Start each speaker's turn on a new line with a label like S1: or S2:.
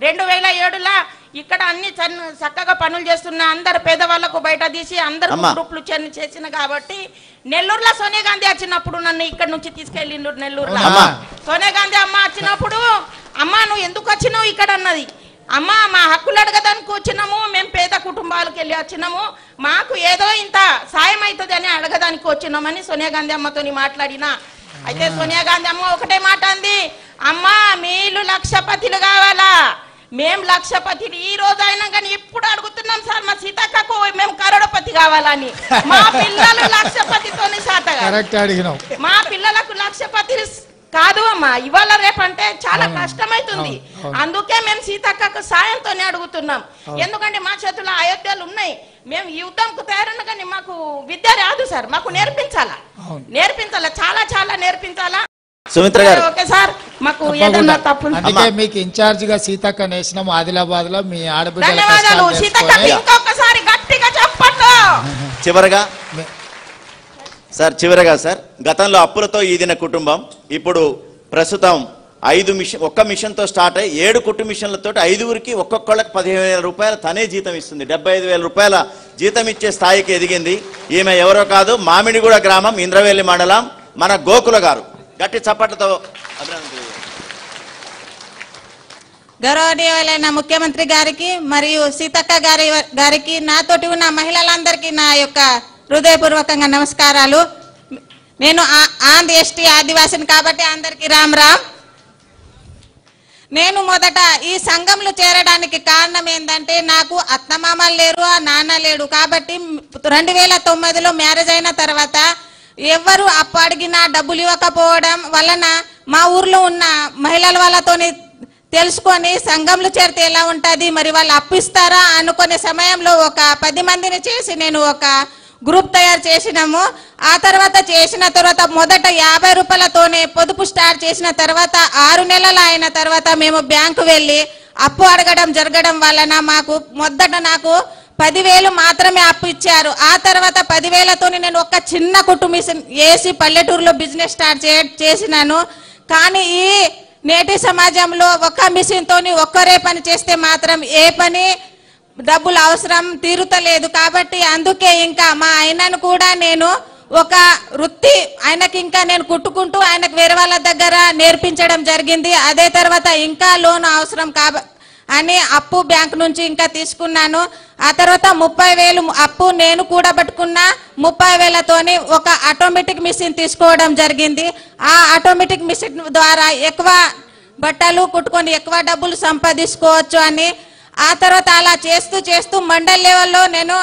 S1: 2007లో ఇక్కడ అన్ని చక్కగా పనులు చేస్తున్న అందరు పేదవాళ్ళకు బయట తీసి అందరు గ్రూపులు చేసిన కాబట్టి నెల్లూరులో సోనియా గాంధీ వచ్చినప్పుడు నన్ను ఇక్కడ నుంచి తీసుకెళ్ళిండు. నెల్లూరులో సోనియా గాంధీ అమ్మ వచ్చినప్పుడు అమ్మ నువ్వు ఎందుకు వచ్చినావు ఇక్కడ అన్నది. అమ్మ మా హక్కులు అడగడానికి వచ్చినాము, మేము పేద కుటుంబాలకు వెళ్ళి వచ్చినాము, మాకు ఏదో ఇంత సాయం అవుతుంది అని అడగడానికి వచ్చినామని సోనియా గాంధీ అమ్మతో మాట్లాడినా. అయితే సోనియా గాంధీ అమ్మ ఒకటే మాట అంది, అమ్మ మీలు లక్షపతిలు కావాలా, మేము లక్షపతిలు ఈ రోజు అయినా కానీ ఇప్పుడు అడుగుతున్నాం సార్ మా సీతక్కకు మేము కరోడపతి కావాలని. మా పిల్లలు లక్షపతితోని మా పిల్లలకు లక్షపతి కాదు అమ్మా, ఇవాళ రేపంటే చాలా కష్టమైతుంది. అందుకే మేము సీతక్కకు సాయంతోనే అడుగుతున్నాం. ఎందుకంటే మా చేతుల్లో అయోధ్యలు ఉన్నాయి, మేము యుద్ధంకు తయారున్నా కానీ మాకు విద్య రాదు సార్, మాకు నేర్పించాలా చాలా చాలా నేర్పించాలా.
S2: సుమిత్ర గారు
S1: ఓకే సార్, మాకు ఏదన్నా తప్పు
S3: అందుకే మీకు ఇన్ఛార్జ్ గా సీతక్క నేసినాం ఆదిలాబాద్ లో. మీ ఆడబిడ్డ
S1: ధన్యవాదాలు సీతక్క, ఇంకొకసారి గట్టిగా చెప్పండి.
S2: చివరగా సార్ గతంలో అప్పులతో ఈదిన కుటుంబం ఇప్పుడు ప్రస్తుతం 5 మిషన్ ఒక్క మిషన్ తో స్టార్ట్ అయ్యి 7 కుట్టు మిషన్లతో 5గురికి ఒక్కొక్కళ్ళకి 15,000 రూపాయలు తనే జీతం ఇస్తుంది. 75,000 రూపాయల జీతం ఇచ్చే స్థాయికి ఎదిగింది. ఈమె ఎవరో కాదు, మామిడిగూడ గ్రామం, ఇంద్రవెల్లి మండలం, మన గోకుల గారు. గట్టి చప్పట్లతో
S4: గౌరవనీయులైన ముఖ్యమంత్రి గారికి మరియు సీతక్క గారికి నాతోటి ఉన్న మహిళలందరికీ నా యొక్క హృదయపూర్వకంగా నమస్కారాలు. నేను ఆంధ్ర ఎస్టీ ఆదివాసిని కాబట్టి అందరికీ రామ్ రామ్. నేను మొదట ఈ సంఘంలో చేరడానికి కారణం ఏంటంటే నాకు అత్తమామలు లేరు, నాన్న లేడు. కాబట్టి 2009లో మ్యారేజ్ అయిన తర్వాత ఎవరు అప్పు అడిగినా డబ్బులు ఇవ్వకపోవడం వలన మా ఊర్లో ఉన్న మహిళల వాళ్ళతోని తెలుసుకొని సంఘంలో చేరితే ఎలా ఉంటుంది, మరి వాళ్ళు అప్పు ఇస్తారా అనుకునే సమయంలో ఒక 10 మందిని చేసి నేను ఒక గ్రూప్ తయారు చేసినాము. ఆ తర్వాత మొదట 50 రూపాయలతోనే పొదుపు స్టార్ట్ చేసిన తర్వాత 6 నెలలు అయిన తర్వాత మేము బ్యాంకు వెళ్ళి అప్పు అడగడం జరగడం వలన మొదట నాకు 10,000 మాత్రమే అప్పు ఇచ్చారు. ఆ తర్వాత 10,000తోని నేను ఒక చిన్న కుట్టు మిషన్ వేసి పల్లెటూరులో బిజినెస్ స్టార్ట్ చేసినాను. కానీ ఈ నేటి సమాజంలో ఒక మిషన్ తోని ఒక్కరే పని చేస్తే మాత్రం ఏ పని డబ్బులు అవసరం తీరుతలేదు. కాబట్టి అందుకే ఇంకా మా ఆయనను కూడా నేను ఒక వృత్తి ఆయనకి ఇంకా నేను కుట్టుకుంటూ ఆయనకు వేరే వాళ్ళ దగ్గర నేర్పించడం జరిగింది. అదే తర్వాత ఇంకా లోన్ అవసరం అని అప్పు బ్యాంక్ నుంచి ఇంకా తీసుకున్నాను. ఆ తర్వాత 30,000 అప్పు నేను కూడా పట్టుకున్న 30,000తోని ఒక ఆటోమేటిక్ మిషన్ తీసుకోవడం జరిగింది. ఆ ఆటోమేటిక్ మిషన్ ద్వారా ఎక్కువ బట్టలు కుట్టుకొని ఎక్కువ డబ్బులు సంపాదించుకోవచ్చు అని. ఆ తర్వాత అలా చేస్తూ మండల్ లెవెల్లో నేను